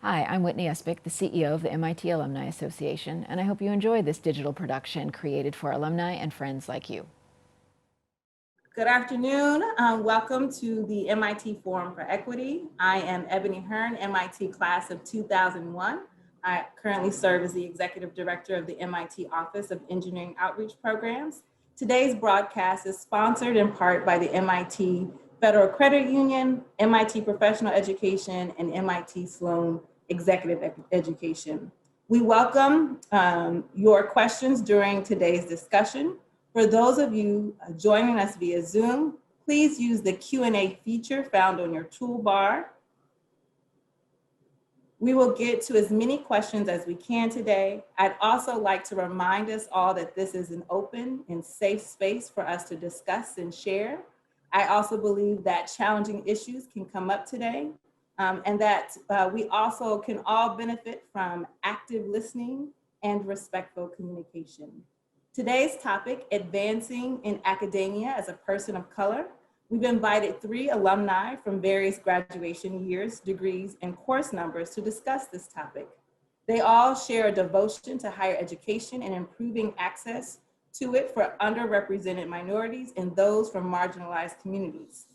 Hi, I'm Whitney Espich, the CEO of the MIT Alumni Association, and I hope you enjoy this digital production created for alumni and friends like you. Good afternoon. Welcome to the MIT Forum for Equity. I am Evelynn Hearn, MIT class of 2001. I currently serve as the Executive Director of the MIT Office of Engineering Outreach Programs. Today's broadcast is sponsored in part by the MIT Federal Credit Union, MIT Professional Education, and MIT Sloan Executive Education. We welcome your questions during today's discussion. For those of you joining us via Zoom, please use the Q&A feature found on your toolbar. We will get to as many questions as we can today. I'd also like to remind us all that this is an open and safe space for us to discuss and share. I also believe that challenging issues can come up today, and that we also can all benefit from active listening and respectful communication. Today's topic, advancing in academia as a person of color. We've invited 3 alumni from various graduation years, degrees, and course numbers to discuss this topic. They all share a devotion to higher education and improving access to it for underrepresented minorities and those from marginalized communities.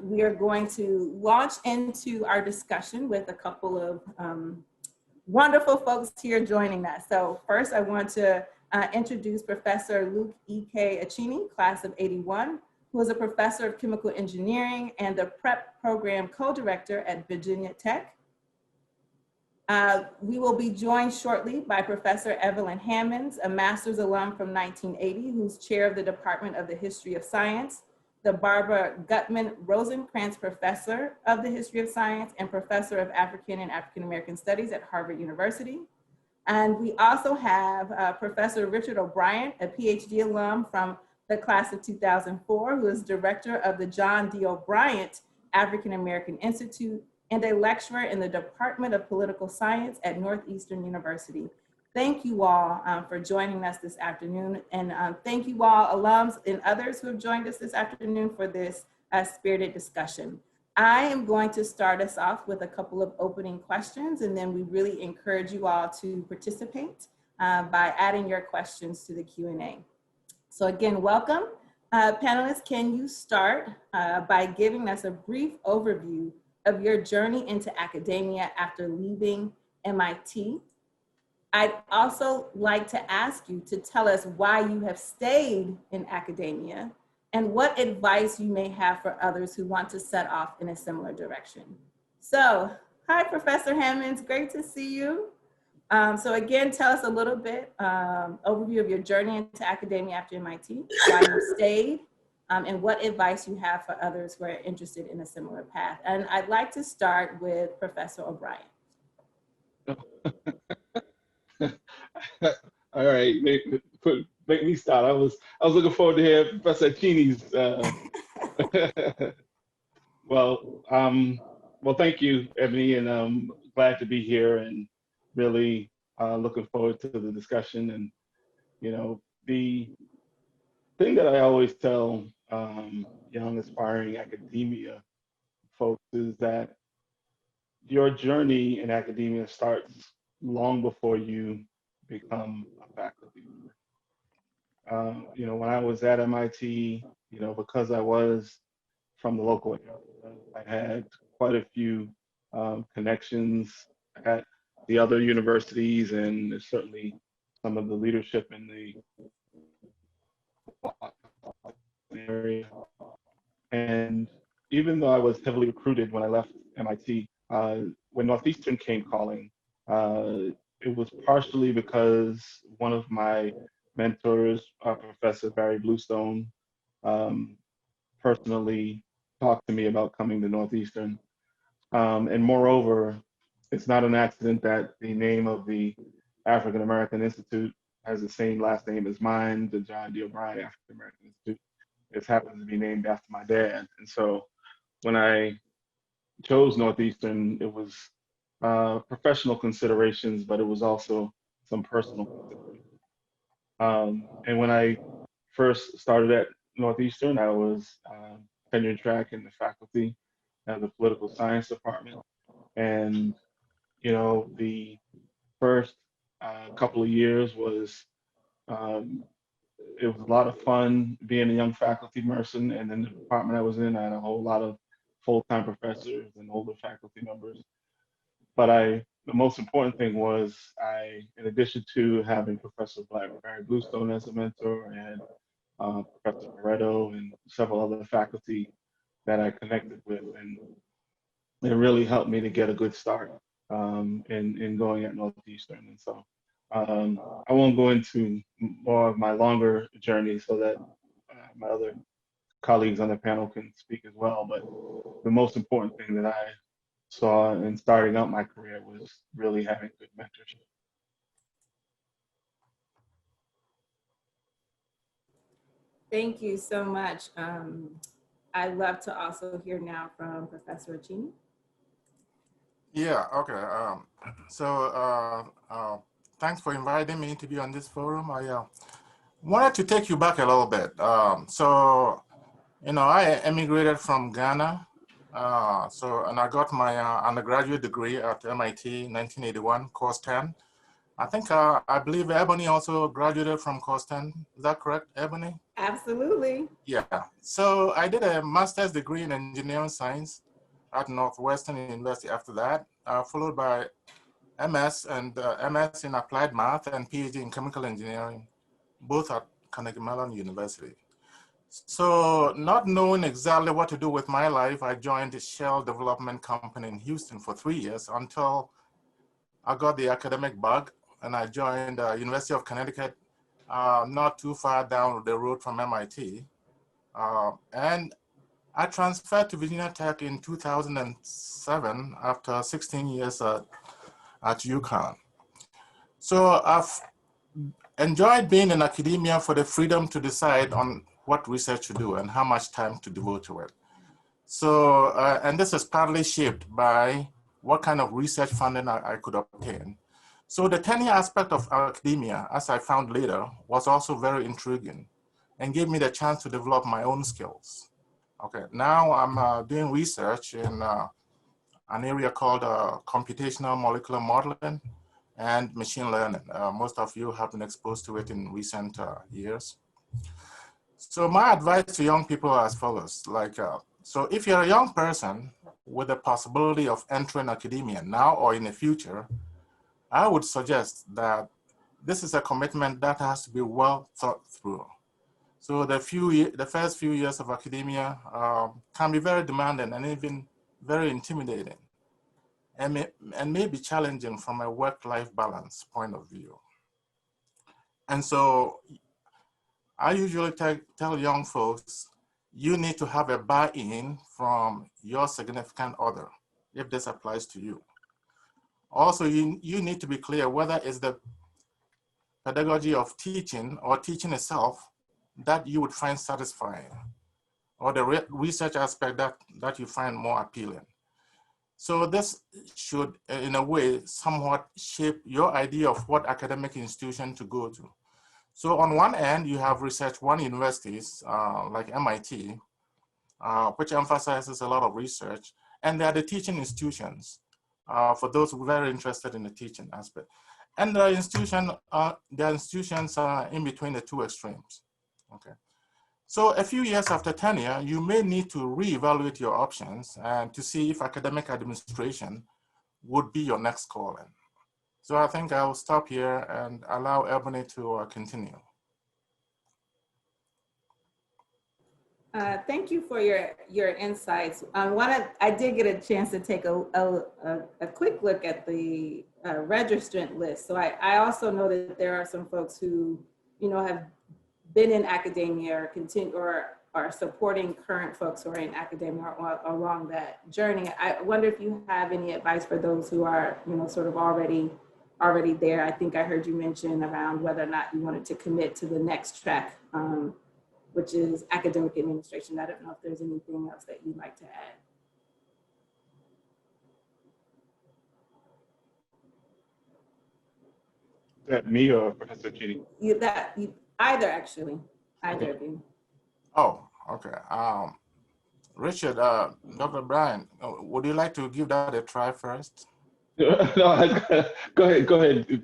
We are going to launch into our discussion with a couple of wonderful folks here joining us. So first I want to introduce Professor Luke E.K. Achenie, class of 81, who is a professor of chemical engineering and the prep program co-director at Virginia Tech. We will be joined shortly by Professor Evelynn Hammonds, a master's alum from 1980, who's chair of the Department of the History of Science, the Barbara Gutmann Rosenkrantz Professor of the History of Science and Professor of African and African American Studies at Harvard University. And we also have Professor Richard O'Brien, a PhD alum from the class of 2004, who is director of the John D. O'Brien African American Institute and a lecturer in the Department of Political Science at Northeastern University. Thank you all for joining us this afternoon. And thank you all alums and others who have joined us this afternoon for this spirited discussion. I am going to start us off with a couple of opening questions, and then we really encourage you all to participate by adding your questions to the Q&A. So again, welcome. Panelists, can you start by giving us a brief overview of your journey into academia after leaving MIT? I'd also like to ask you to tell us why you have stayed in academia and what advice you may have for others who want to set off in a similar direction. So, hi, Professor Hammonds, great to see you. So again, tell us a little bit, overview of your journey into academia after MIT, why you stayed, and what advice you have for others who are interested in a similar path. And I'd like to start with Professor O'Brien. All right, make me start. I was looking forward to hear Professor Achenie's. Well, thank you, Ebony, and I'm glad to be here and really looking forward to the discussion. And the thing that I always tell young aspiring academia folks is that your journey in academia starts long before you become a faculty member. When I was at MIT, because I was from the local area, I had quite a few connections at the other universities, and certainly some of the leadership in the area. And even though I was heavily recruited when I left MIT, when Northeastern came calling, it was partially because one of my mentors, Professor Barry Bluestone, personally talked to me about coming to Northeastern. And moreover, it's not an accident that the name of the African American Institute has the same last name as mine, the John D. O'Brien African American Institute. It happens to be named after my dad. And so when I chose Northeastern, it was professional considerations, but it was also some personal considerations. And when I first started at Northeastern, I was tenure track in the faculty at the political science department. And The first couple of years was um, it was a lot of fun being a young faculty person, and then the department I was in, I had a whole lot of full-time professors and older faculty members. But the most important thing was in addition to having Professor Barry Bluestone as a mentor and Professor Moretto and several other faculty that I connected with, and it really helped me to get a good start in going at Northeastern. And so I won't go into more of my longer journey so that my other colleagues on the panel can speak as well. But the most important thing that I saw in starting out my career was really having good mentorship. Thank you so much. I'd love to also hear now from Professor Achenie. Yeah, okay. Thanks for inviting me to be on this forum. I wanted to take you back a little bit. I emigrated from Ghana. And I got my undergraduate degree at MIT 1981, course 10. I believe Evelynn also graduated from course 10. Is that correct, Evelynn? Absolutely. Yeah. So I did a master's degree in engineering science at Northwestern University after that, followed by MS and MS in applied math and PhD in chemical engineering, both at Carnegie Mellon University. So not knowing exactly what to do with my life, I joined the Shell Development Company in Houston for 3 years until I got the academic bug and I joined University of Connecticut, not too far down the road from MIT. And I transferred to Virginia Tech in 2007 after 16 years at UConn. So I've enjoyed being in academia for the freedom to decide on what research to do and how much time to devote to it. So, and this is partly shaped by what kind of research funding I could obtain. So the tenure aspect of academia, as I found later, was also very intriguing and gave me the chance to develop my own skills. Okay, now I'm doing research in an area called computational molecular modeling and machine learning. Most of you have been exposed to it in recent years. So my advice to young people are as follows. So if you're a young person with the possibility of entering academia now or in the future, I would suggest that this is a commitment that has to be well thought through. So the first few years of academia can be very demanding and even very intimidating, and may be challenging from a work-life balance point of view. And so I usually tell young folks, you need to have a buy-in from your significant other, if this applies to you. Also, you need to be clear whether it's the pedagogy of teaching or teaching itself that you would find satisfying, or the research aspect that you find more appealing. So this should, in a way, somewhat shape your idea of what academic institution to go to. So on one end, you have research-one universities like MIT, which emphasizes a lot of research, and there are the teaching institutions for those who are very interested in the teaching aspect. And the institutions are in between the two extremes. Okay. So a few years after tenure, you may need to reevaluate your options and to see if academic administration would be your next calling. So I think I'll stop here and allow Evelynn to continue. Thank you for your insights. I did get a chance to take a quick look at the registrant list. So I also know that there are some folks who, have been in academia or continue or are supporting current folks who are in academia or along that journey. I wonder if you have any advice for those who are, sort of already there. I think I heard you mention around whether or not you wanted to commit to the next track, which is academic administration. I don't know if there's anything else that you'd like to add. Is that me or Professor Achenie? Either actually, either of you. Oh, okay. Richard, Dr. Brian, would you like to give that a try first? No, go ahead, go ahead.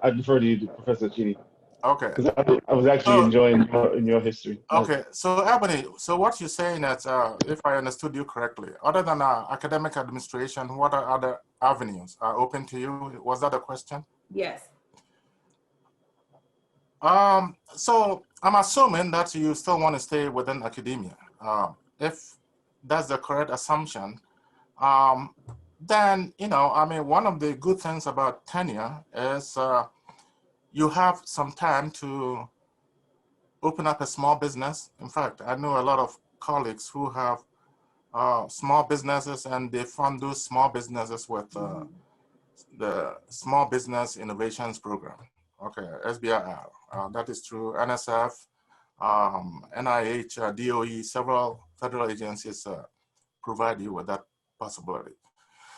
I defer to you, Professor Achenie, Okay. because I was actually So, enjoying your history. okay. So, Ebony, so what you're saying is, if I understood you correctly, other than academic administration, what are other avenues are open to you? Was that a question? Yes. So I'm assuming that you still want to stay within academia. If that's the correct assumption, then, I mean, one of the good things about tenure is you have some time to open up a small business. In fact, I know a lot of colleagues who have small businesses, and they fund those small businesses with the Small Business Innovations Program. Okay, SBIR. That is true. NSF, NIH, DOE, several federal agencies provide you with that possibility.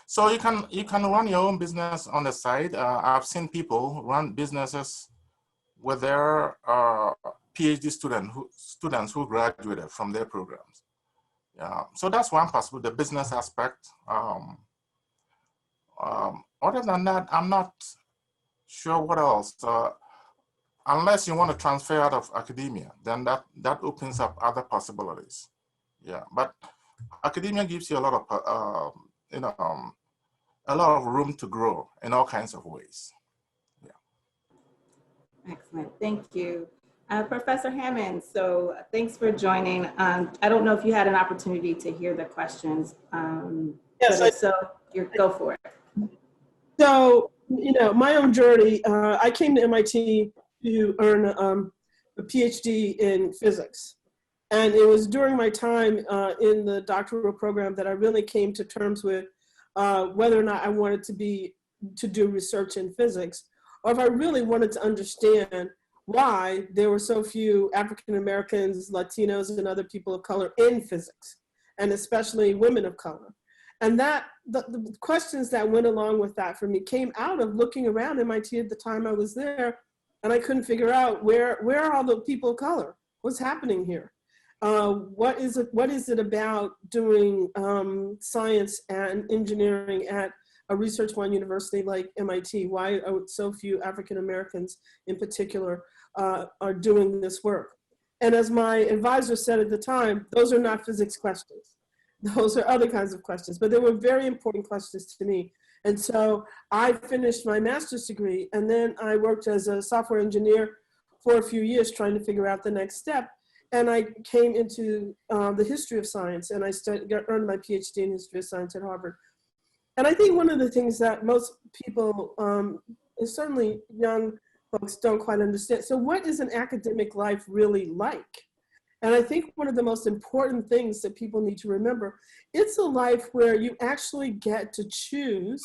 So you can run your own business on the side. I've seen people run businesses with their PhD students who graduated from their programs. So that's one possibility, the business aspect. Other than that, I'm not sure what else. Unless you want to transfer out of academia, then that opens up other possibilities. Yeah, but academia gives you a lot of a lot of room to grow in all kinds of ways. Yeah. Excellent. Thank you. Professor Hammonds, so thanks for joining. I don't know if you had an opportunity to hear the questions, Yes, but if so, go for it. So, my own journey, I came to MIT to earn a PhD in physics. And it was during my time in the doctoral program that I really came to terms with whether or not I wanted to do research in physics, or if I really wanted to understand why there were so few African Americans, Latinos, and other people of color in physics, and especially women of color. And that the questions that went along with that for me came out of looking around MIT at the time I was there, and I couldn't figure out where are all the people of color? What's happening here? What is it about doing science and engineering at a Research One university like MIT? Why are so few African Americans in particular are doing this work? And as my advisor said at the time, those are not physics questions. Those are other kinds of questions, but they were very important questions to me. And so I finished my master's degree, and then I worked as a software engineer for a few years trying to figure out the next step. And I came into the history of science, and I earned my PhD in history of science at Harvard. And I think one of the things that most people, and certainly young folks, don't quite understand. So what is an academic life really like? And I think one of the most important things that people need to remember, it's a life where you actually get to choose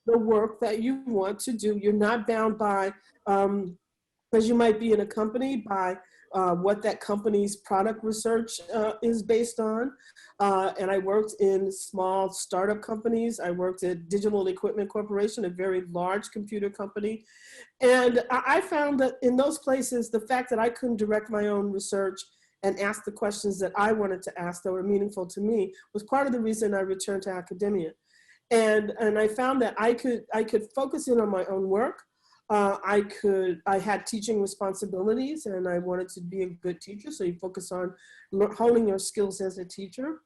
the work that you want to do. You're not bound by, as you might be in a company, by what that company's product research is based on. And I worked in small startup companies. I worked at Digital Equipment Corporation, a very large computer company. And I found that in those places, the fact that I couldn't direct my own research and ask the questions that I wanted to ask that were meaningful to me was part of the reason I returned to academia. And I found that I could focus in on my own work. I had teaching responsibilities, and I wanted to be a good teacher, so you focus on honing your skills as a teacher.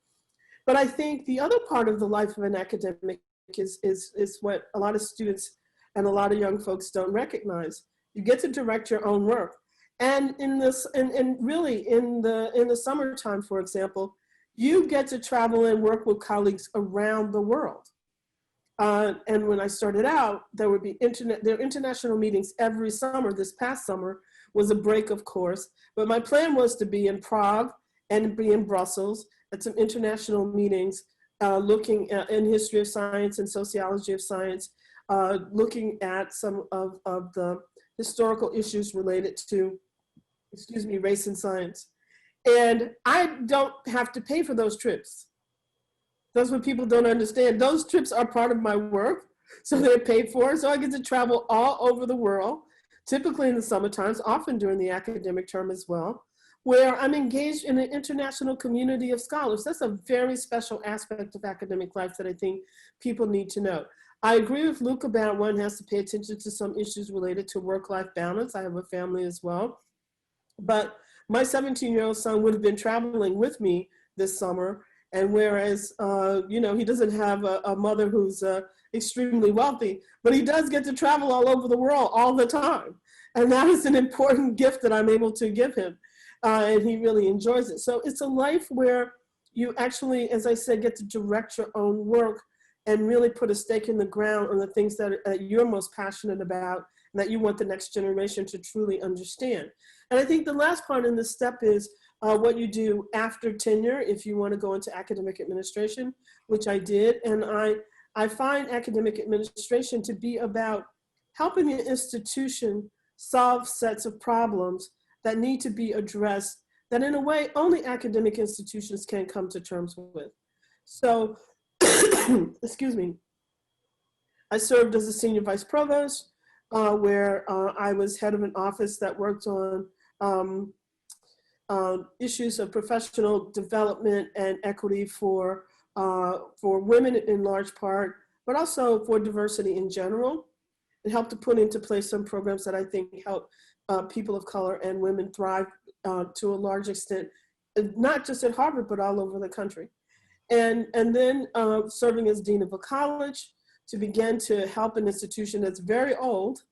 But I think the other part of the life of an academic is what a lot of students and a lot of young folks don't recognize. You get to direct your own work. And really in the summertime, for example, you get to travel and work with colleagues around the world. And when I started out, there would be international meetings every summer. This past summer was a break, of course, but my plan was to be in Prague and be in Brussels at some international meetings, looking at in history of science and sociology of science, looking at some of the historical issues related to, race and science. And I don't have to pay for those trips. That's what people don't understand. Those trips are part of my work, so they're paid for. So I get to travel all over the world, typically in the summer times, often during the academic term as well, where I'm engaged in an international community of scholars. That's a very special aspect of academic life that I think people need to know. I agree with Luke about one has to pay attention to some issues related to work-life balance. I have a family as well. But my 17-year-old son would have been traveling with me this summer. And whereas, you know, he doesn't have a mother who's extremely wealthy, but he does get to travel all over the world all the time. And that is an important gift that I'm able to give him. And he really enjoys it. So it's a life where you actually, as I said, get to direct your own work and really put a stake in the ground on the things that you're most passionate about and that you want the next generation to truly understand. And I think the last part in this step is what you do after tenure if you want to go into academic administration, which I did. And I find academic administration to be about helping the institution solve sets of problems that need to be addressed that in a way only academic institutions can come to terms with. So, excuse me, I served as a senior vice provost where I was head of an office that worked on issues of professional development and equity for women in large part, but also for diversity in general, and helped to put into place some programs that I think help people of color and women thrive to a large extent, not just at Harvard, but all over the country. And then serving as dean of a college to begin to help an institution that's very old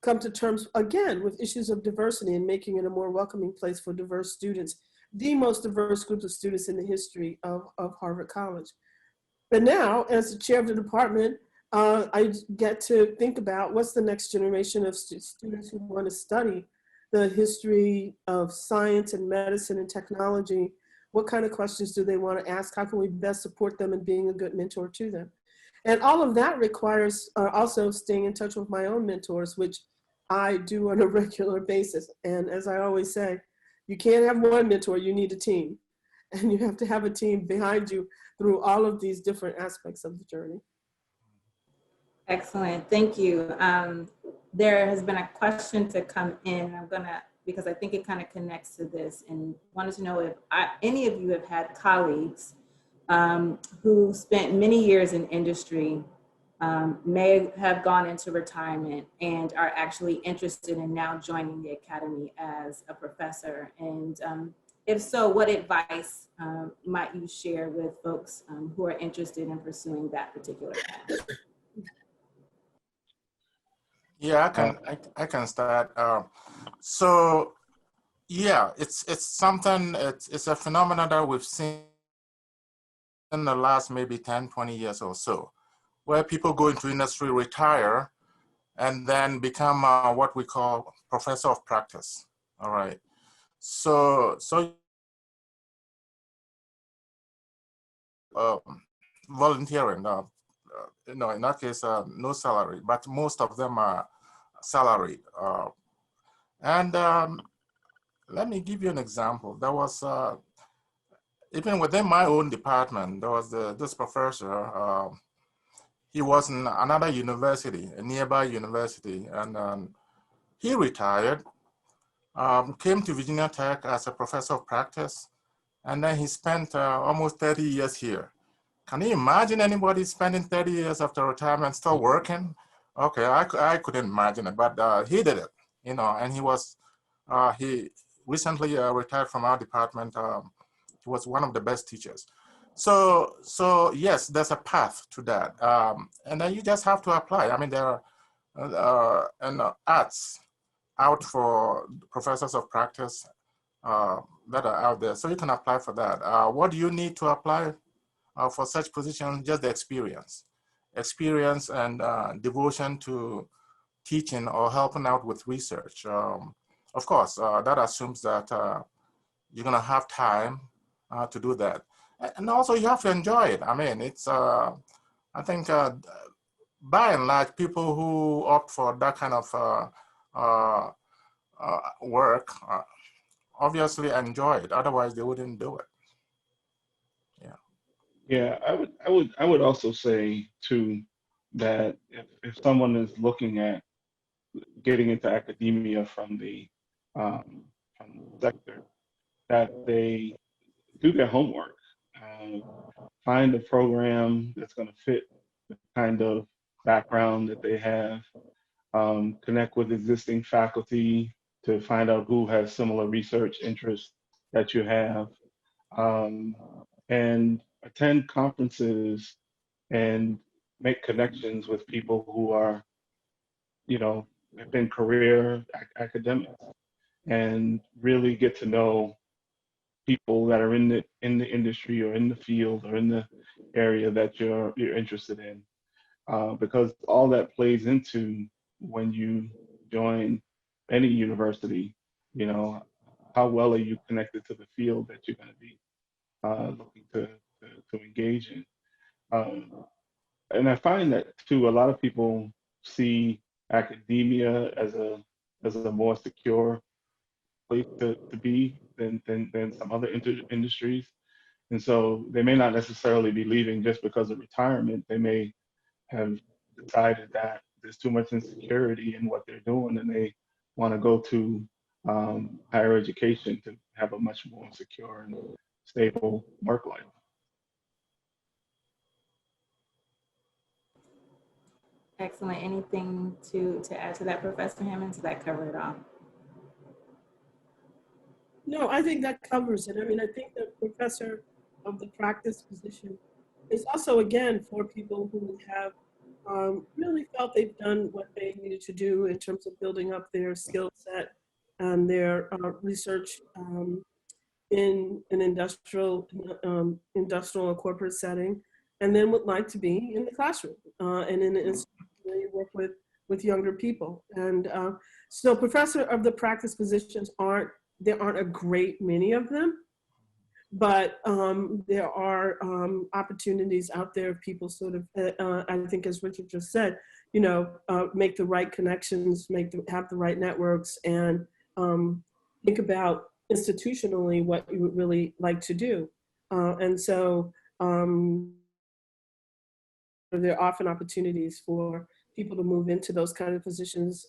come to terms again with issues of diversity and making it a more welcoming place for diverse students, the most diverse group of students in the history of Harvard College. But now, as the chair of the department, I get to think about what's the next generation of students who want to study the history of science and medicine and technology. What kind of questions do they want to ask? How can we best support them in being a good mentor to them? And all of that requires also staying in touch with my own mentors, which I do on a regular basis. And as I always say, you can't have one mentor, you need a team. And you have to have a team behind you through all of these different aspects of the journey. Excellent, thank you. There has been a question to come in. I'm gonna, because I think it kind of connects to this, and wanted to know if any of you have had colleagues who spent many years in industry, may have gone into retirement and are actually interested in now joining the academy as a professor. And if so, what advice might you share with folks who are interested in pursuing that particular path? Yeah, I can start. So yeah, it's something, it's a phenomenon that we've seen in the last maybe 10, 20 years or so, where people go into industry, retire, and then become what we call professor of practice. All right. So volunteering, in that case, no salary, but most of them are salaried. And let me give you an example. There was, even within my own department, there was this professor. He was in another university, a nearby university, and he retired, came to Virginia Tech as a professor of practice, and then he spent almost 30 years here. Can you imagine anybody spending 30 years after retirement still working? Okay, I couldn't imagine it, but he did it, and he was, he recently retired from our department. He was one of the best teachers. So yes, there's a path to that. And then you just have to apply. I mean, there are ads out for professors of practice that are out there. So you can apply for that. What do you need to apply for such positions? Just the experience and devotion to teaching or helping out with research. Of course, that assumes that you're gonna have time to do that. And also you have to enjoy it. I mean, it's, I think by and large, people who opt for that kind of work obviously enjoy it. Otherwise they wouldn't do it. Yeah, I would also say too that if someone is looking at getting into academia from the sector, that they do their homework, find a program that's going to fit the kind of background that they have, connect with existing faculty to find out who has similar research interests that you have, um, and attend conferences and make connections with people who are, have been career academics, and really get to know people that are in the industry or in the field or in the area that you're interested in, because all that plays into when you join any university. How well are you connected to the field that you're going to be looking to engage in. And I find that too, a lot of people see academia as a more secure place to be than some other industries. And so they may not necessarily be leaving just because of retirement. They may have decided that there's too much insecurity in what they're doing, and they want to go to higher education to have a much more secure and stable work life. Excellent. Anything to add to that, Professor Hammonds? Does that cover it all? No, I think that covers it. I mean, I think the professor of the practice position is also, again, for people who have really felt they've done what they needed to do in terms of building up their skill set and their research in an industrial or corporate setting, and then would like to be in the classroom and in the institute where you work with younger people. And so professor of the practice positions there aren't a great many of them, but there are opportunities out there if people sort of, I think as Richard just said, make the right connections, have the right networks, and think about institutionally what you would really like to do. And so there are often opportunities for people to move into those kind of positions,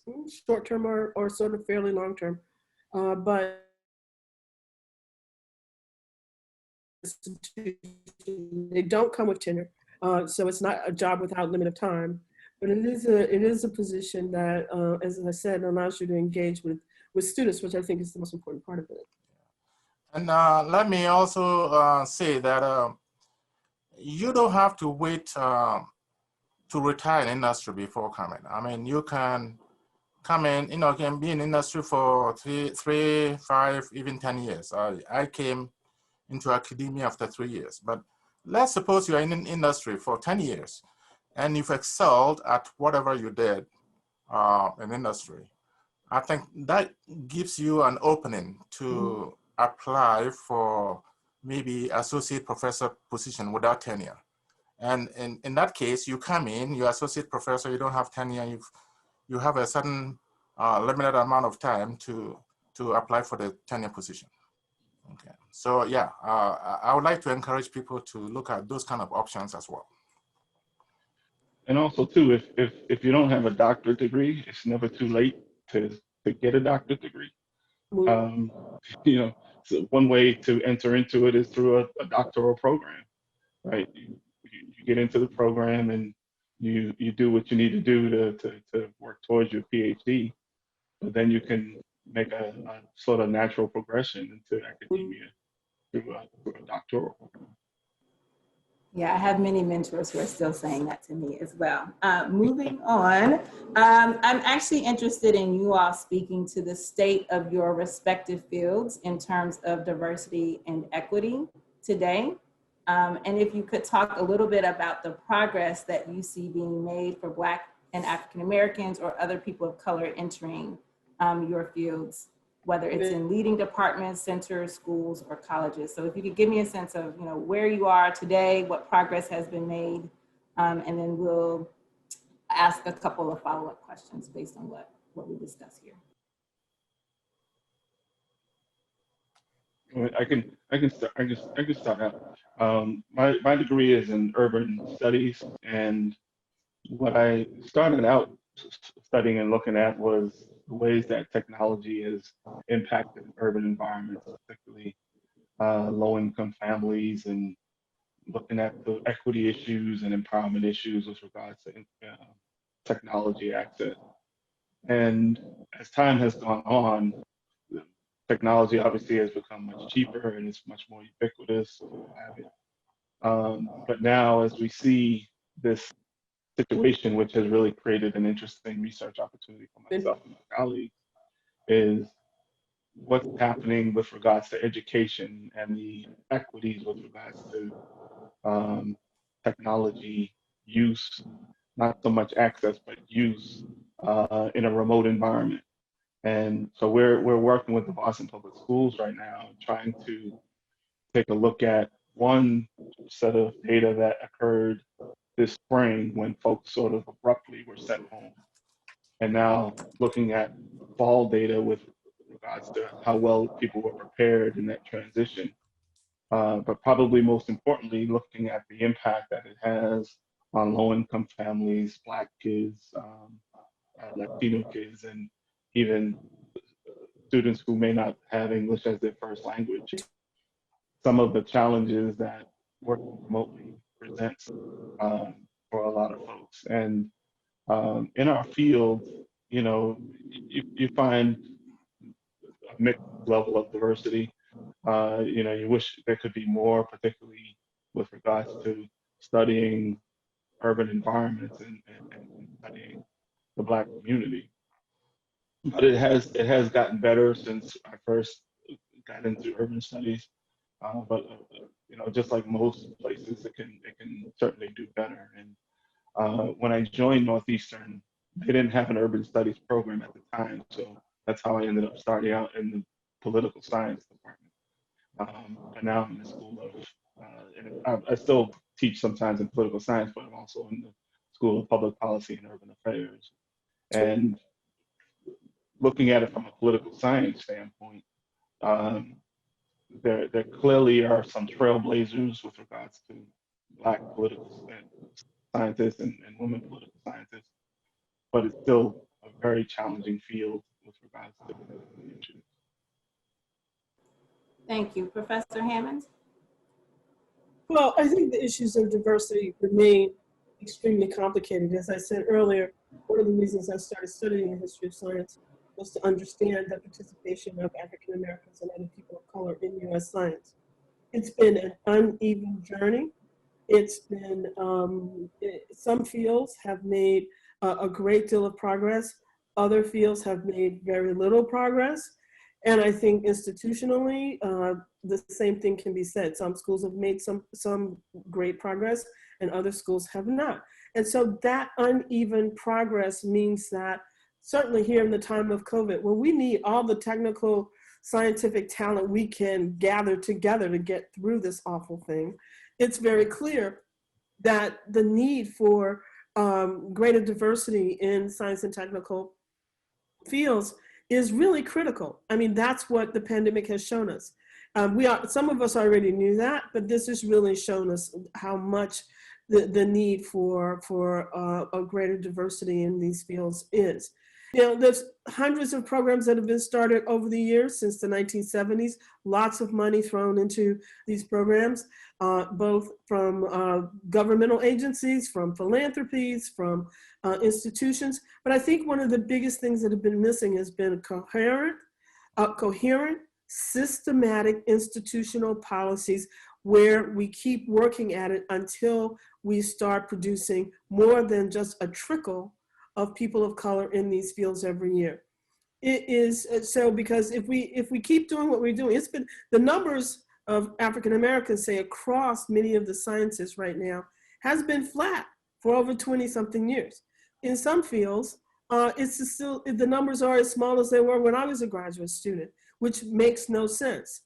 short-term or sort of fairly long-term. But they don't come with tenure, so it's not a job without limit of time. But it is a position that, as I said, allows you to engage with students, which I think is the most important part of it. And let me also say that you don't have to wait to retire in industry before coming. I mean, you can come in, can be in industry for 3, 5, even 10 years. I came into academia after 3 years, but let's suppose you're in an industry for 10 years and you've excelled at whatever you did in industry. I think that gives you an opening to apply for maybe associate professor position without tenure. And in that case, you come in, you're associate professor, you don't have tenure, you have a certain limited amount of time to apply for the tenure position. Okay, so yeah, I would like to encourage people to look at those kind of options as well. And also too, if you don't have a doctorate degree, it's never too late to get a doctorate degree. So one way to enter into it is through a doctoral program, right? You get into the program and you do what you need to do to work towards your PhD, but then you can make a sort of natural progression into academia through a doctoral program. Yeah, I have many mentors who are still saying that to me as well. Moving on, I'm actually interested in you all speaking to the state of your respective fields in terms of diversity and equity today. And if you could talk a little bit about the progress that you see being made for Black and African Americans or other people of color entering your fields, whether it's in leading departments, centers, schools, or colleges. So if you could give me a sense of where you are today, what progress has been made, and then we'll ask a couple of follow-up questions based on what we discuss here. I can start out. My degree is in urban studies, and what I started out studying and looking at was the ways that technology has impacted urban environments, particularly low-income families, and looking at the equity issues and empowerment issues with regards to technology access. And as time has gone on, technology obviously has become much cheaper and it's much more ubiquitous. But now, as we see this situation, which has really created an interesting research opportunity for myself and my colleagues, is what's happening with regards to education and the equities with regards to technology use, not so much access, but use in a remote environment. And so we're working with the Boston Public Schools right now, trying to take a look at one set of data that occurred this spring when folks sort of abruptly were sent home. And now looking at fall data with regards to how well people were prepared in that transition. But probably most importantly, looking at the impact that it has on low-income families, Black kids, Latino kids, and even students who may not have English as their first language. Some of the challenges that working remotely presents for a lot of folks. And in our field, you know, you find a mixed level of diversity. You know, you wish there could be more, particularly with regards to studying urban environments and studying the Black community. But it has gotten better since I first got into urban studies. But you know, just like most places, it can certainly do better. And when I joined Northeastern, they didn't have an urban studies program at the time, so that's how I ended up starting out in the political science department. But now I'm in the school of, and I still teach sometimes in political science, but I'm also in the School of Public Policy and Urban Affairs. And looking at it from a political science standpoint, there clearly are some trailblazers with regards to Black political scientists and women political scientists, but it's still a very challenging field with regards to the issues. Thank you. Professor Hammonds? Well, I think the issues of diversity remain extremely complicated. As I said earlier, one of the reasons I started studying the history of science was to understand the participation of African Americans and other people of color in US science. It's been an uneven journey. It's been, some fields have made a great deal of progress. Other fields have made very little progress. And I think institutionally, the same thing can be said. Some schools have made some great progress and other schools have not. And so that uneven progress means that certainly here in the time of COVID, where we need all the technical scientific talent we can gather together to get through this awful thing, it's very clear that the need for greater diversity in science and technical fields is really critical. I mean, that's what the pandemic has shown us. Some of us already knew that, but this has really shown us how much the need for a greater diversity in these fields is. You know, there's hundreds of programs that have been started over the years since the 1970s, lots of money thrown into these programs, both from governmental agencies, from philanthropies, from institutions. But I think one of the biggest things that have been missing has been coherent, systematic institutional policies where we keep working at it until we start producing more than just a trickle of people of color in these fields every year. It is so, because if we keep doing what we're doing, it's been, the numbers of African Americans, say, across many of the sciences right now has been flat for over 20 something years. In some fields, it's still, the numbers are as small as they were when I was a graduate student, which makes no sense.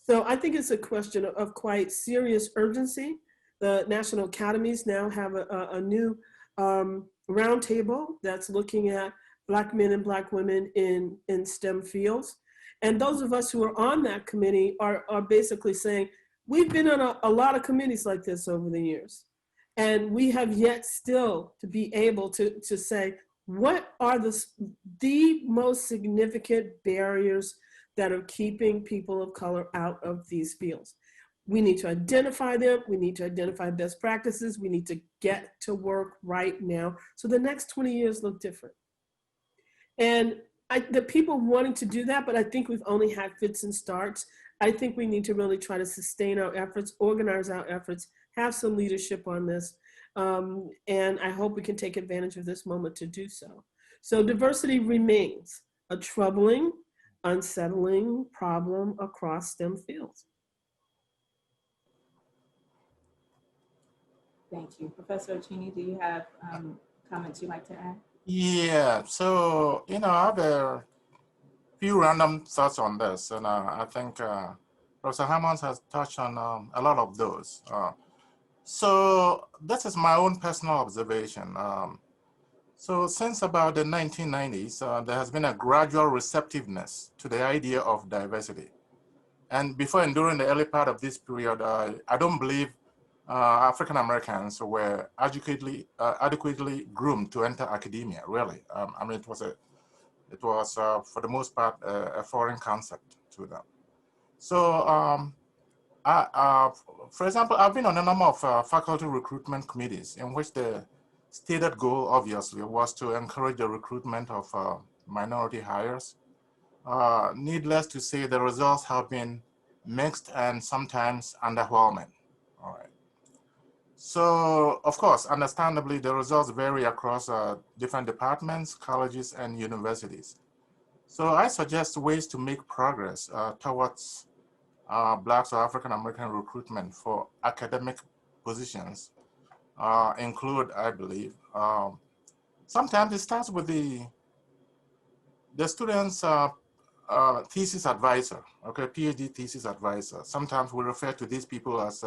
So I think it's a question of quite serious urgency. The National Academies now have a new roundtable that's looking at Black men and Black women in STEM fields. And those of us who are on that committee are basically saying, we've been on a lot of committees like this over the years. And we have yet still to be able to say, what are the most significant barriers that are keeping people of color out of these fields? We need to identify them. We need to identify best practices. We need to get to work right now. So the next 20 years look different. And the people wanting to do that, but I think we've only had fits and starts. I think we need to really try to sustain our efforts, organize our efforts, have some leadership on this. And I hope we can take advantage of this moment to do so. So diversity remains a troubling, unsettling problem across STEM fields. Thank you. Professor Achenie, do you have comments you'd like to add? Yeah, so, you know, I have a few random thoughts on this, and I think Professor Hammonds has touched on a lot of those. So this is my own personal observation. So since about the 1990s, there has been a gradual receptiveness to the idea of diversity. And before and during the early part of this period, I don't believe African Americans were adequately groomed to enter academia, really. I mean, it was for the most part, a foreign concept to them. So, for example, I've been on a number of faculty recruitment committees in which the stated goal, obviously, was to encourage the recruitment of minority hires. Needless to say, the results have been mixed and sometimes underwhelming. All right. So, of course, understandably, the results vary across different departments, colleges, and universities. So I suggest ways to make progress towards Blacks or African American recruitment for academic positions include, I believe, sometimes it starts with the student's thesis advisor, okay, PhD thesis advisor. Sometimes we refer to these people as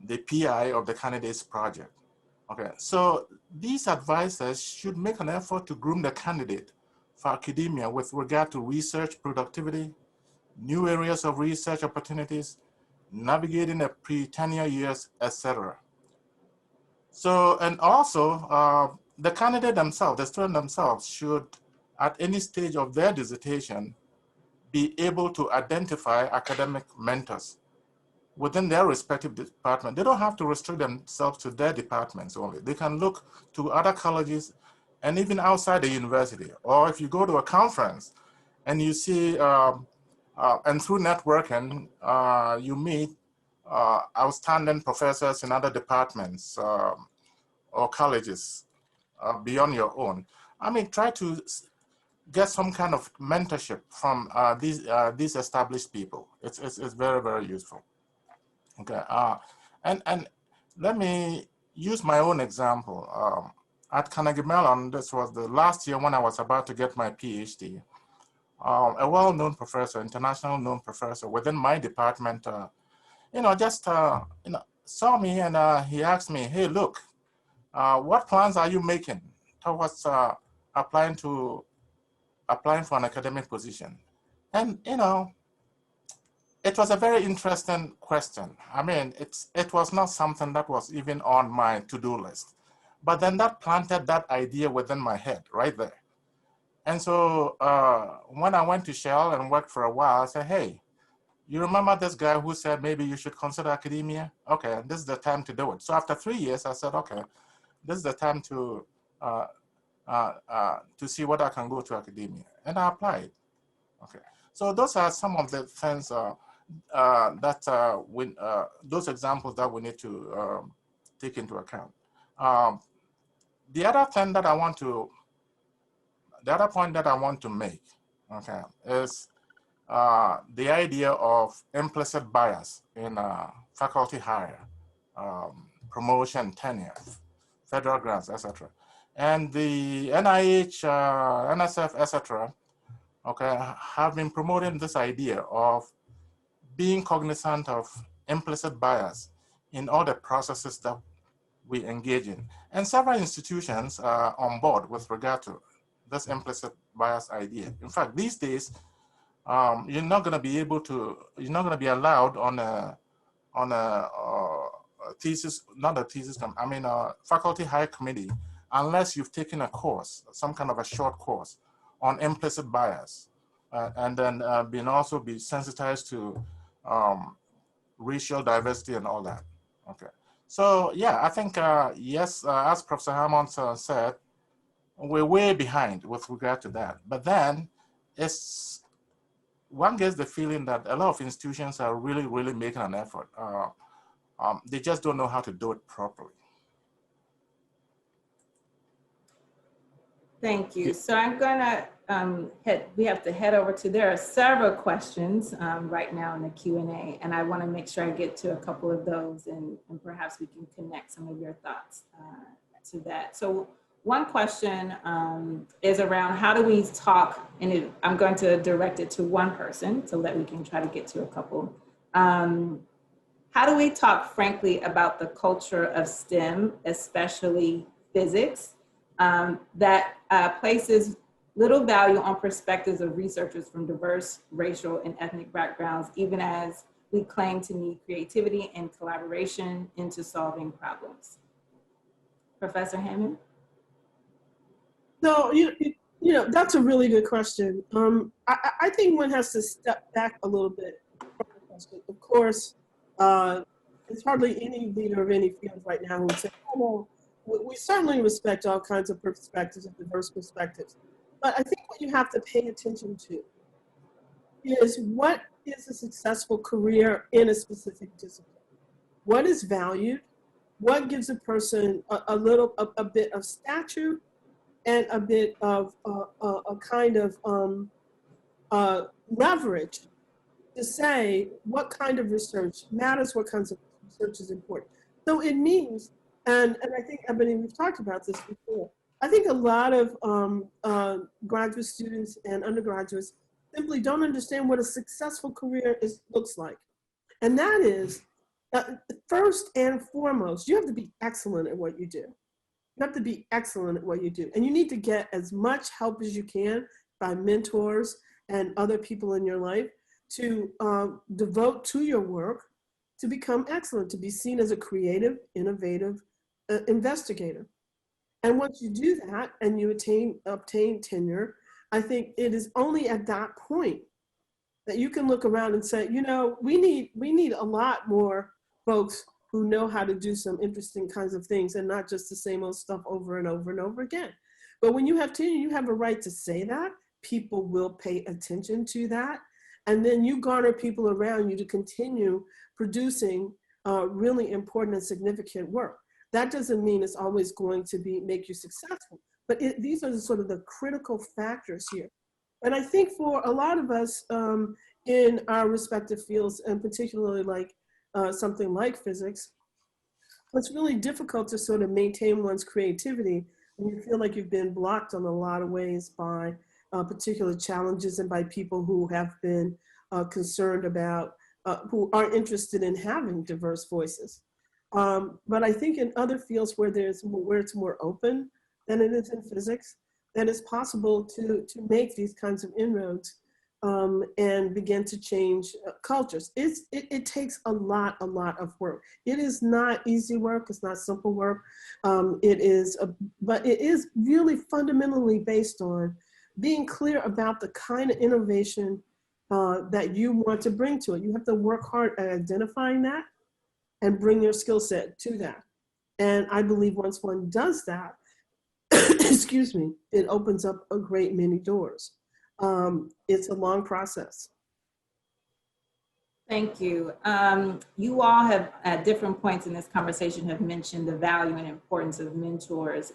the PI of the candidate's project. Okay, so these advisors should make an effort to groom the candidate for academia with regard to research productivity, new areas of research opportunities, navigating the pre-tenure years, etc. So, and also the candidate themselves, the student themselves should, at any stage of their dissertation, be able to identify academic mentors within their respective department. They don't have to restrict themselves to their departments only. They can look to other colleges and even outside the university. Or if you go to a conference and you see, and through networking, you meet outstanding professors in other departments or colleges beyond your own. I mean, try to get some kind of mentorship from these established people. It's very, very useful. Okay, and let me use my own example. At Carnegie Mellon, this was the last year when I was about to get my PhD. A well-known professor, international known professor within my department, just saw me and he asked me, "Hey, look, what plans are you making towards applying for an academic position?" And it was a very interesting question. I mean, it was not something that was even on my to-do list, but then that planted that idea within my head right there. And so when I went to Shell and worked for a while, I said, "Hey, you remember this guy who said maybe you should consider academia? Okay, this is the time to do it." So after 3 years, I said, "Okay, this is the time to see what I can go to academia," and I applied. Okay, so those are some of the things those examples that we need to take into account. The other point that I want to make, okay, is the idea of implicit bias in faculty hire, promotion, tenure, federal grants, etc. And the NIH, NSF, etc., okay, have been promoting this idea of being cognizant of implicit bias in all the processes that we engage in. And several institutions are on board with regard to this implicit bias idea. In fact, these days, you're not going to be allowed on a thesis, not a thesis, I mean a faculty hire committee, unless you've taken a course, some kind of a short course on implicit bias, and then also be sensitized to racial diversity and all that. Okay. So yeah, I think, yes, as Professor Hammonds said, we're way behind with regard to that. But then one gets the feeling that a lot of institutions are really, really making an effort. They just don't know how to do it properly. Thank you. So I'm gonna we have to head over to, there are several questions right now in the Q&A, and I wanna make sure I get to a couple of those, and perhaps we can connect some of your thoughts to that. So one question is around how do we talk, and I'm going to direct it to one person so that we can try to get to a couple. How do we talk frankly about the culture of STEM, especially physics, that places little value on perspectives of researchers from diverse racial and ethnic backgrounds, even as we claim to need creativity and collaboration into solving problems? Professor Hammond? So, you know, that's a really good question. I think one has to step back a little bit from the question. Of course, there's hardly any leader of any field right now who would say, oh, well, we certainly respect all kinds of perspectives and diverse perspectives. But I think what you have to pay attention to is what is a successful career in a specific discipline? What is valued? What gives a person a bit of stature and a bit of a kind of leverage to say what kind of research matters, what kinds of research is important. So it means, and I think, Evelynn, we've talked about this before, I think a lot of graduate students and undergraduates simply don't understand what a successful career looks like. And that is, first and foremost, you have to be excellent at what you do. You have to be excellent at what you do. And you need to get as much help as you can by mentors and other people in your life to devote to your work to become excellent, to be seen as a creative, innovative investigator. And once you do that and you obtain tenure, I think it is only at that point that you can look around and say, you know, we need a lot more folks who know how to do some interesting kinds of things and not just the same old stuff over and over and over again. But when you have tenure, you have a right to say that. People will pay attention to that. And then you garner people around you to continue producing really important and significant work. That doesn't mean it's always going to make you successful, but these are sort of the critical factors here. And I think for a lot of us in our respective fields, and particularly like something like physics, it's really difficult to sort of maintain one's creativity when you feel like you've been blocked in a lot of ways by particular challenges and by people who have been concerned about, who are interested in having diverse voices. But I think in other fields where it's more open than it is in physics, that it's possible to make these kinds of inroads and begin to change cultures. It takes a lot of work. It is not easy work. It's not simple work. But it is really fundamentally based on being clear about the kind of innovation that you want to bring to it. You have to work hard at identifying that and bring your skill set to that. And I believe once one does that, excuse me, it opens up a great many doors. It's a long process. Thank you. You all have, at different points in this conversation, have mentioned the value and importance of mentors.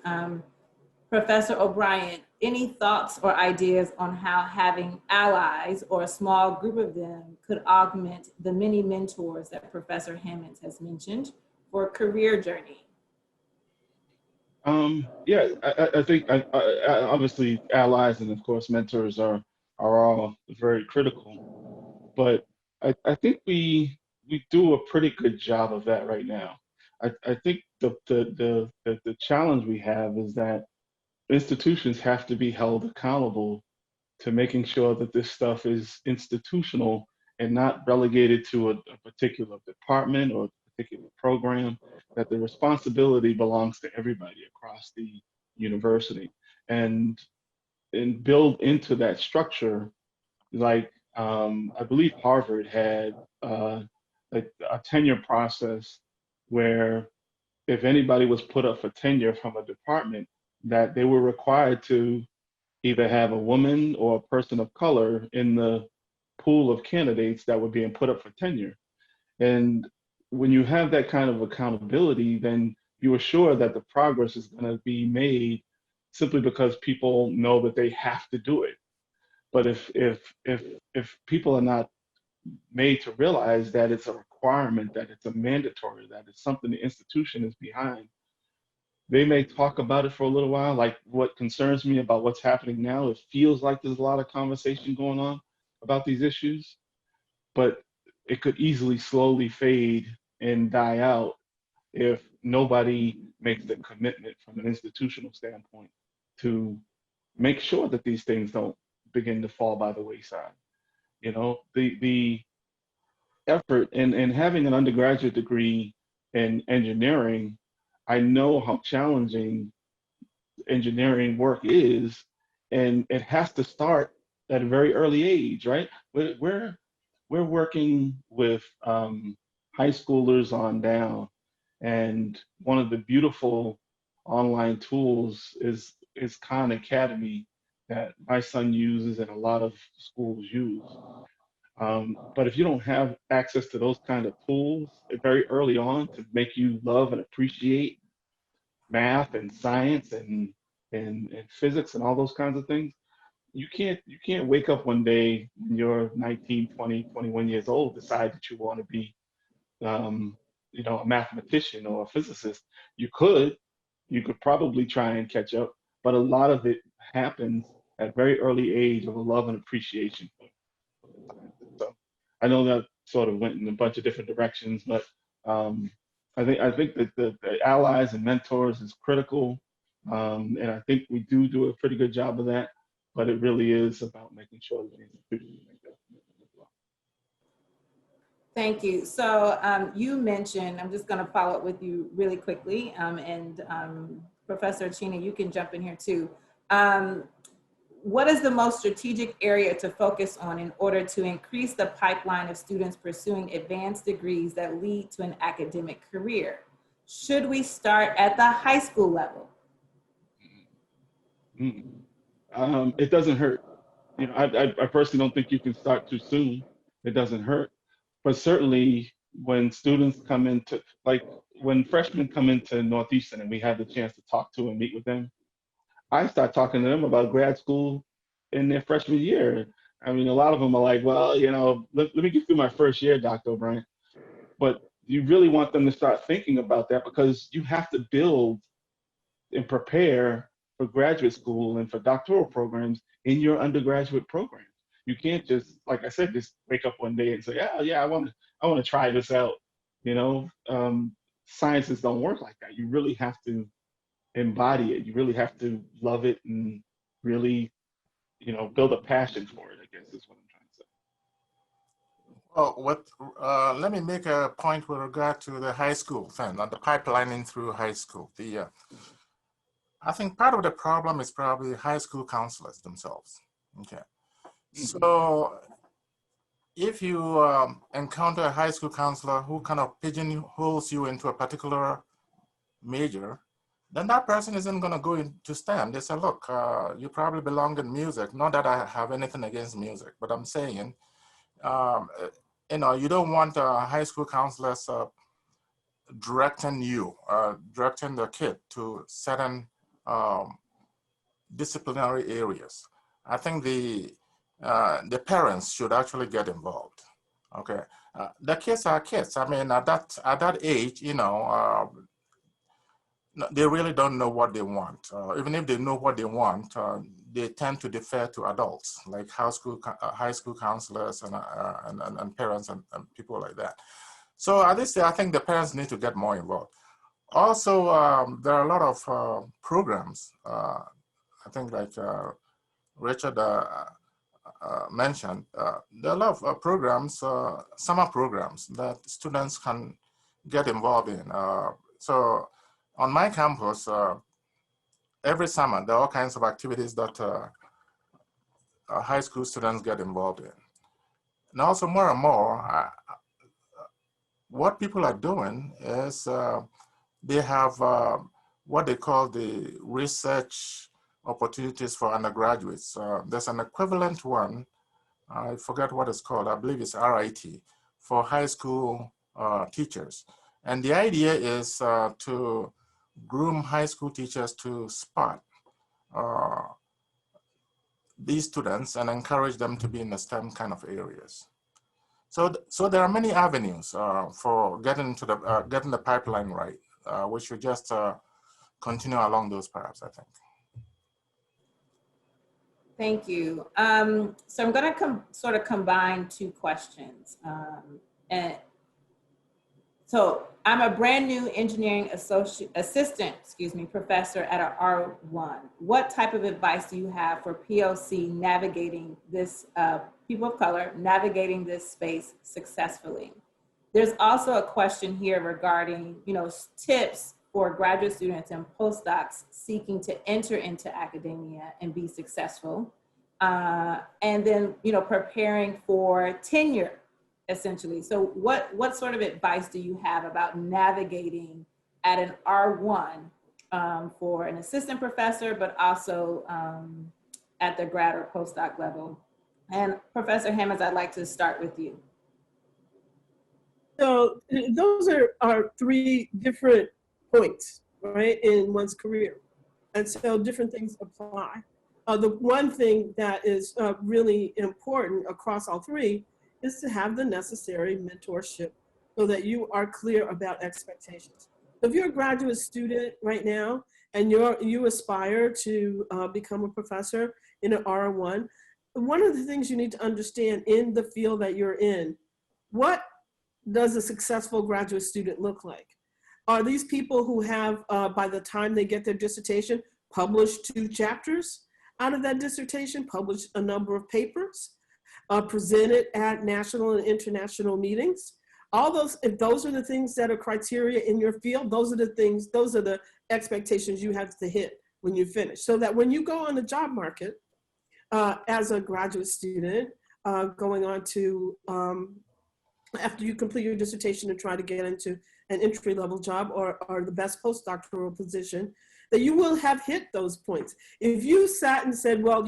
Professor O'Brien, any thoughts or ideas on how having allies or a small group of them could augment the many mentors that Professor Hammonds has mentioned for a career journey? Yeah, I think obviously allies and of course mentors are all very critical, but I think we do a pretty good job of that right now. I think the challenge we have is that institutions have to be held accountable to making sure that this stuff is institutional and not relegated to a particular department or a particular program, that the responsibility belongs to everybody across the university, and build into that structure. Like I believe Harvard had a tenure process where if anybody was put up for tenure from a department, that they were required to either have a woman or a person of color in the pool of candidates that were being put up for tenure. And when you have that kind of accountability, then you are sure that the progress is going to be made simply because people know that they have to do it. But if people are not made to realize that it's a requirement, that it's a mandatory, that it's something the institution is behind, they may talk about it for a little while. Like what concerns me about what's happening now, it feels like there's a lot of conversation going on about these issues, but it could easily slowly fade and die out if nobody makes the commitment from an institutional standpoint to make sure that these things don't begin to fall by the wayside. You know, the effort in having an undergraduate degree in engineering, I know how challenging engineering work is, and it has to start at a very early age, right? We're working with high schoolers on down, and one of the beautiful online tools is Khan Academy that my son uses and a lot of schools use. But if you don't have access to those kind of tools very early on to make you love and appreciate math and science and physics and all those kinds of things, you can't wake up one day when you're 19, 20, 21 years old, decide that you want to be a mathematician or a physicist. You could probably try and catch up, but a lot of it happens at very early age of a love and appreciation. So I know that sort of went in a bunch of different directions, but I think that the allies and mentors is critical, and I think we do a pretty good job of that. But it really is about making sure that the institutions make that commitment as well. Thank you. So you mentioned, I'm just going to follow up with you really quickly, and Professor Achenie, you can jump in here too. What is the most strategic area to focus on in order to increase the pipeline of students pursuing advanced degrees that lead to an academic career? Should we start at the high school level? It doesn't hurt. I personally don't think you can start too soon. It doesn't hurt. But certainly when students come into, like when freshmen come into Northeastern and we have the chance to talk to and meet with them, I start talking to them about grad school in their freshman year. I mean, a lot of them are like, well, let me get through my first year, Dr. O'Brien. But you really want them to start thinking about that because you have to build and prepare for graduate school and for doctoral programs in your undergraduate programs. You can't just, like I said, just wake up one day and say, yeah, I want to try this out. Sciences don't work like that. You really have to embody it. You really have to love it and really, build a passion for it, I guess is what I'm trying to say. Well, let me make a point with regard to the high school thing, the pipelining through high school. I think part of the problem is probably high school counselors themselves. Okay. So if you encounter a high school counselor who kind of pigeonholes you into a particular major, then that person isn't going to go into STEM. They say, look, you probably belong in music. Not that I have anything against music, but I'm saying, you don't want high school counselors directing the kid to certain disciplinary areas. I think the parents should actually get involved. Okay, the kids are kids. I mean, at that age, they really don't know what they want. Even if they know what they want, they tend to defer to adults, like high school counselors and parents and people like that. So at this, I think the parents need to get more involved. Also, there are a lot of programs. I think like Richard mentioned, there are a lot of programs, summer programs that students can get involved in. So on my campus, every summer, there are all kinds of activities that high school students get involved in. And also more and more, what people are doing is they have what they call the research opportunities for undergraduates. There's an equivalent one, I forget what it's called, I believe it's RIT, for high school teachers. And the idea is to groom high school teachers to spot these students and encourage them to be in the STEM kind of areas. So there are many avenues for getting to the getting the pipeline right. We should just continue along those paths, I think. Thank you. So I'm going to sort of combine two questions. And so I'm a brand new engineering assistant professor at a R1. What type of advice do you have for POC navigating this, people of color, navigating this space successfully? There's also a question here regarding, tips for graduate students and postdocs seeking to enter into academia and be successful. And then, preparing for tenure, essentially. So what sort of advice do you have about navigating at an R1 for an assistant professor, but also at the grad or postdoc level? And Professor Hammonds, I'd like to start with you. So those are three different points, right, in one's career. And so different things apply. The one thing that is really important across all three is to have the necessary mentorship so that you are clear about expectations. If you're a graduate student right now and you aspire to become a professor in an R1, one of the things you need to understand in the field that you're in, what does a successful graduate student look like? Are these people who have, by the time they get their dissertation, published 2 chapters out of that dissertation, published a number of papers, presented at national and international meetings? All those, if those are the things that are criteria in your field, those are the things, those are the expectations you have to hit when you finish. So that when you go on the job market as a graduate student, going on to, after you complete your dissertation and try to get into an entry-level job or the best postdoctoral position, that you will have hit those points. If you sat and said, well,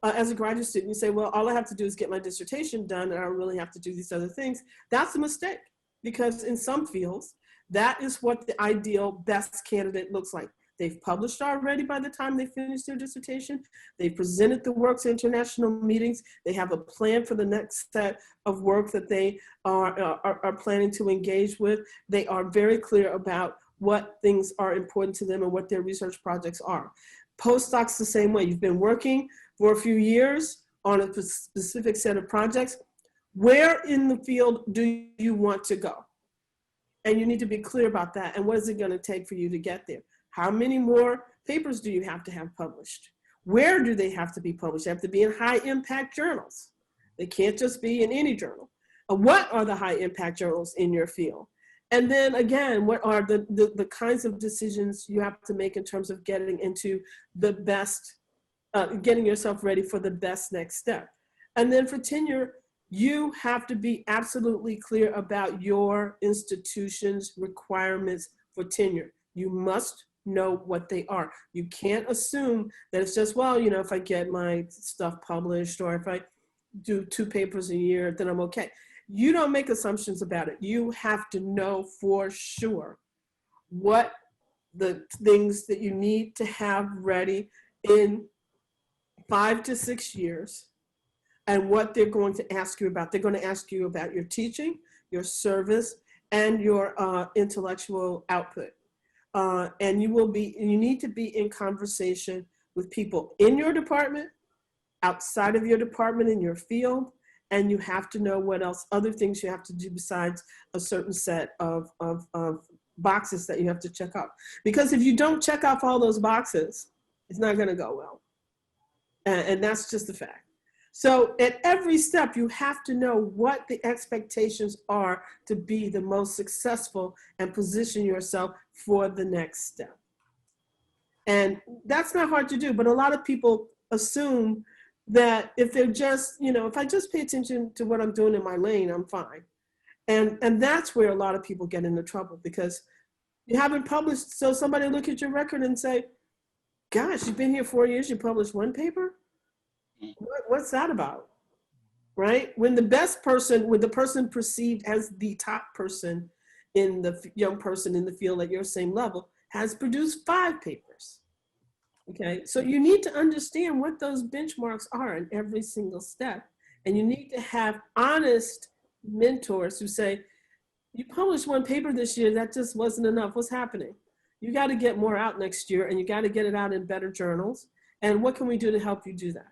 as a graduate student, you say, well, all I have to do is get my dissertation done and I don't really have to do these other things, that's a mistake. Because in some fields, that is what the ideal best candidate looks like. They've published already by the time they finish their dissertation. They've presented the work to international meetings. They have a plan for the next set of work that they are planning to engage with. They are very clear about what things are important to them and what their research projects are. Postdocs the same way. You've been working for a few years on a specific set of projects. Where in the field do you want to go? And you need to be clear about that. And what is it going to take for you to get there? How many more papers do you have to have published? Where do they have to be published? They have to be in high impact journals. They can't just be in any journal. What are the high impact journals in your field? And then again, what are the kinds of decisions you have to make in terms of getting into the best, getting yourself ready for the best next step? And then for tenure, you have to be absolutely clear about your institution's requirements for tenure. You must know what they are. You can't assume that it's just, well, if I get my stuff published or if I do 2 papers a year, then I'm okay. You don't make assumptions about it. You have to know for sure what the things that you need to have ready in 5 to 6 years and what they're going to ask you about. They're going to ask you about your teaching, your service, and your intellectual output. And you need to be in conversation with people in your department, outside of your department, in your field, and you have to know what else, other things you have to do besides a certain set of boxes that you have to check off. Because if you don't check off all those boxes, it's not gonna go well. And that's just the fact. So at every step, you have to know what the expectations are to be the most successful and position yourself for the next step. And that's not hard to do, but a lot of people assume that if they're just, if I just pay attention to what I'm doing in my lane, I'm fine. And that's where a lot of people get into trouble, because you haven't published. So somebody look at your record and say, gosh, you've been here 4 years, you published one paper? What's that about? Right? When the best person, when the person perceived as the top person in the young person in the field at your same level has produced 5 papers. Okay, so you need to understand what those benchmarks are in every single step. And you need to have honest mentors who say, you published 1 paper this year, that just wasn't enough. What's happening? You got to get more out next year, and you got to get it out in better journals. And what can we do to help you do that?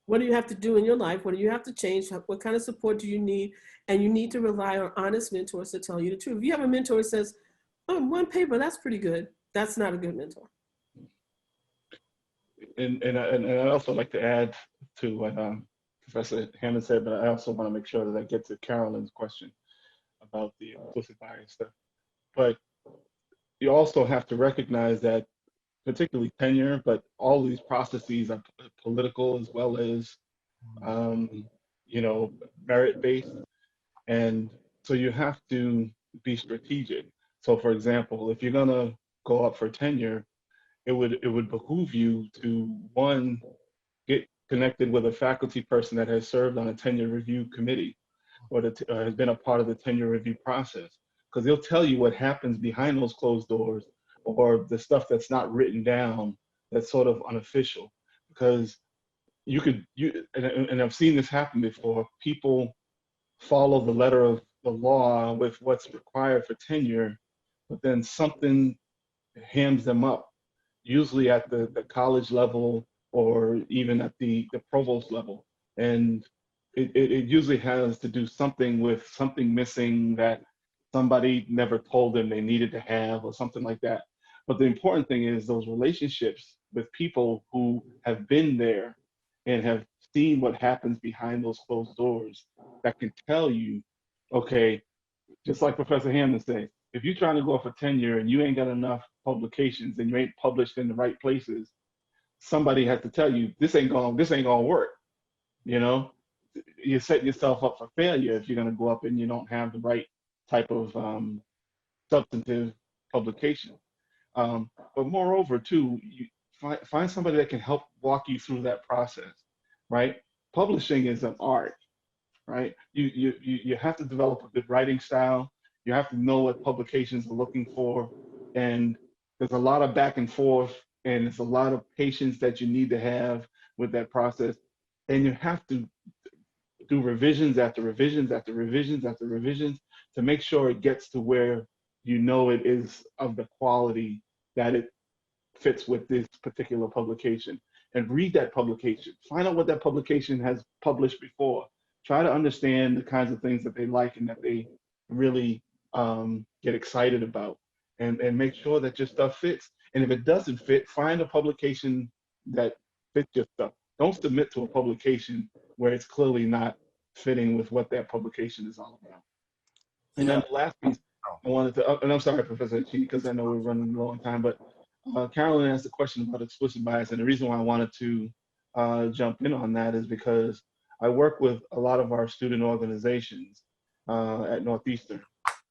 What do you have to do in your life? What do you have to change? What kind of support do you need? And you need to rely on honest mentors to tell you the truth. If you have a mentor who says, oh, 1 paper, that's pretty good, that's not a good mentor. And I'd also like to add to what Professor Hammond said, but I also want to make sure that I get to Carolyn's question about the implicit bias stuff. But you also have to recognize that, particularly tenure, but all of these processes are political as well as, you know, merit-based. And so you have to be strategic. So for example, if you're gonna go up for tenure, it would behoove you to, one, get connected with a faculty person that has served on a tenure review committee or has been a part of the tenure review process, because they'll tell you what happens behind those closed doors, or the stuff that's not written down, that's sort of unofficial. Because and I've seen this happen before, people follow the letter of the law with what's required for tenure, but then something hams them up, usually at the college level or even at the provost level. And it usually has to do something with something missing that somebody never told them they needed to have, or something like that. But the important thing is those relationships with people who have been there and have seen what happens behind those closed doors, that can tell you, okay, just like Professor Hammond said, if you're trying to go for tenure and you ain't got enough publications and you ain't published in the right places, somebody has to tell you, this ain't gonna work. You know, you're setting yourself up for failure if you're gonna go up and you don't have the right type of substantive publication. But moreover, too, you find somebody that can help walk you through that process, right? Publishing is an art, right? You have to develop a good writing style. You have to know what publications are looking for, and there's a lot of back and forth, and it's a lot of patience that you need to have with that process, and you have to do revisions after revisions after revisions after revisions to make sure it gets to where you know it is of the quality that it fits with this particular publication. And read that publication. Find out what that publication has published before. Try to understand the kinds of things that they like and that they really get excited about, and make sure that your stuff fits. And if it doesn't fit, find a publication that fits your stuff. Don't submit to a publication where it's clearly not fitting with what that publication is all about. And then the last piece I wanted to, and I'm sorry, Professor Achenie, because I know we're running low on time, but Carolyn asked a question about explicit bias, and the reason why I wanted to jump in on that is because I work with a lot of our student organizations at Northeastern.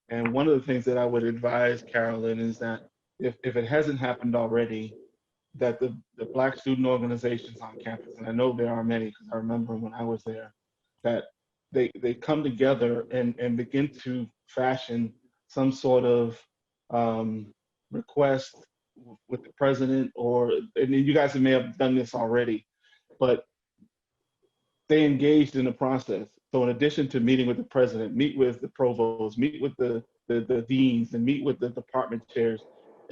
And one of the things that I would advise Carolyn is that if it hasn't happened already, that the Black student organizations on campus, and I know there are many because I remember when I was there, that they come together and begin to fashion some sort of request with the president, and you guys may have done this already, but they engaged in the process. So in addition to meeting with the president, meet with the provost, meet with the deans, and meet with the department chairs,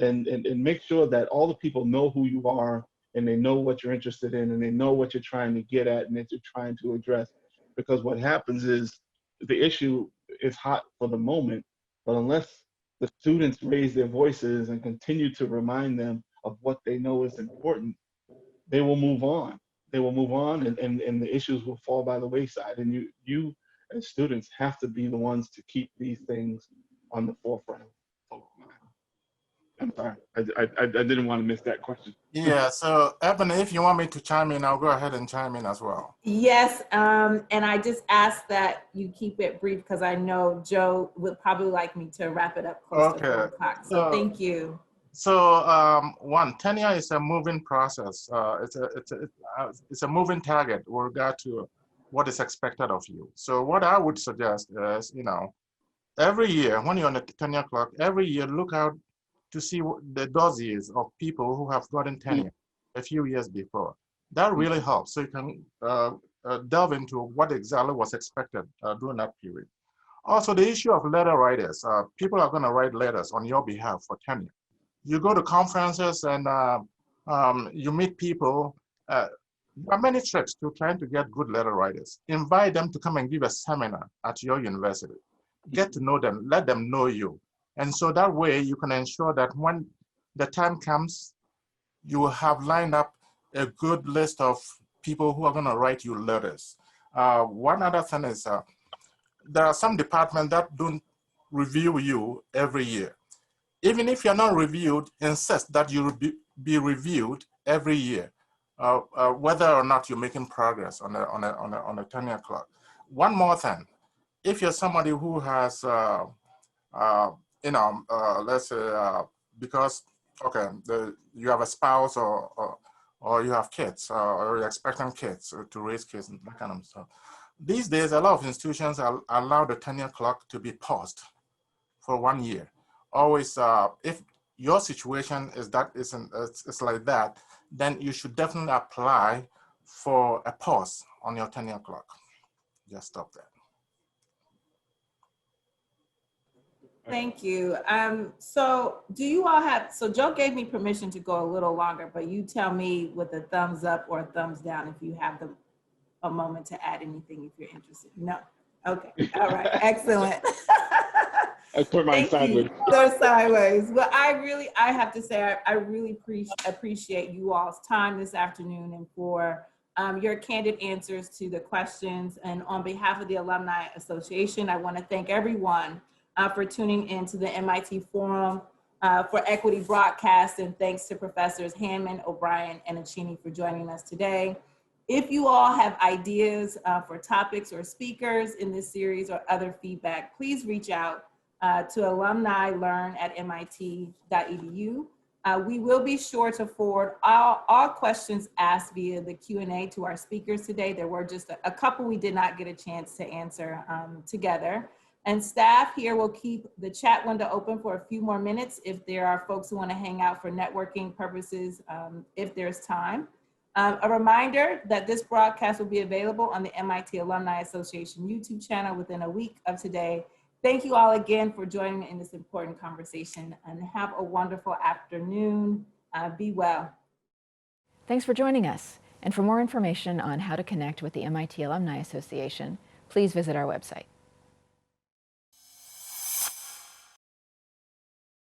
and make sure that all the people know who you are, and they know what you're interested in, and they know what you're trying to get at and that you're trying to address. Because what happens is the issue is hot for the moment, but unless the students raise their voices and continue to remind them of what they know is important, they will move on. They will move on, and the issues will fall by the wayside. And you as students have to be the ones to keep these things on the forefront of mind. I'm sorry, I didn't want to miss that question. Yeah, so Evelynn, if you want me to chime in, I'll go ahead and chime in as well. Yes, and I just ask that you keep it brief because I know Joe would probably like me to wrap it up close to 4 o'clock. So thank you. So one, tenure is a moving process. It's a moving target with regard to what is expected of you. So what I would suggest is, every year when you're on the tenure clock, every year look out to see the dossiers of people who have gotten tenure a few years before. That really helps. So you can delve into what exactly was expected during that period. Also, the issue of letter writers. People are going to write letters on your behalf for tenure. You go to conferences and you meet people. There are many tricks to trying to get good letter writers. Invite them to come and give a seminar at your university. Get to know them, let them know you. And so that way you can ensure that when the time comes, you will have lined up a good list of people who are going to write you letters. One other thing is there are some departments that don't review you every year. Even if you're not reviewed, insist that you be reviewed every year, whether or not you're making progress on a tenure clock. One more thing, if you're somebody who has, let's say, because you have a spouse or you have kids or you're expecting kids to raise kids and that kind of stuff. These days, a lot of institutions allow the tenure clock to be paused for 1 year. Always, if your situation is that it's like that, then you should definitely apply for a pause on your tenure clock. Just stop that. Thank you. So do you all have, so Joe gave me permission to go a little longer, but you tell me with a thumbs up or a thumbs down if you have a moment to add anything if you're interested. No. Okay. All right. Excellent. I put mine sideways. Go sideways. Well, I have to say, I really appreciate you all's time this afternoon and for your candid answers to the questions. And on behalf of the Alumni Association, I want to thank everyone for tuning in to the MIT Forum for Equity broadcast. And thanks to Professors Hammond, O'Brien, and Achenie for joining us today. If you all have ideas for topics or speakers in this series or other feedback, please reach out to alumnilearn@mit.edu. We will be sure to forward all questions asked via the Q&A to our speakers today. There were just a couple we did not get a chance to answer together. And staff here will keep the chat window open for a few more minutes if there are folks who want to hang out for networking purposes, if there's time. A reminder that this broadcast will be available on the MIT Alumni Association YouTube channel within a week of today. Thank you all again for joining me in this important conversation and have a wonderful afternoon. Be well. Thanks for joining us. And for more information on how to connect with the MIT Alumni Association, please visit our website.